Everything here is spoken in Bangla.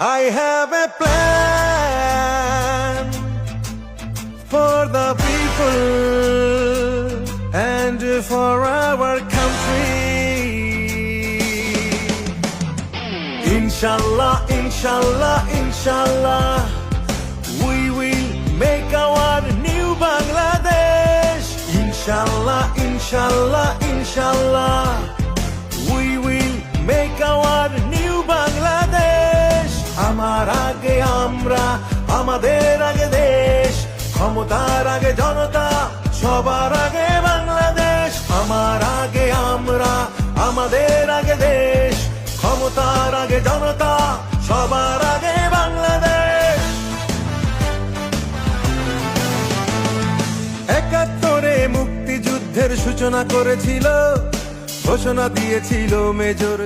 I have a plan for the people and for our country. Inshallah, inshallah, inshallah, we will make our new Bangladesh. Inshallah, inshallah, inshallah, we will make our new Bangladesh. আমার আগে আমরা, আমাদের আগে দেশ, ক্ষমতার আগে জনতা, সবার আগে বাংলাদেশ। আমার আগে আমরা, আমাদের আগে দেশ, ক্ষমতার আগে জনতা, সবার আগে বাংলাদেশ। ৭১-এ মুক্তিযুদ্ধের সূচনা করেছিল, ঘোষণা দিয়েছিল মেজর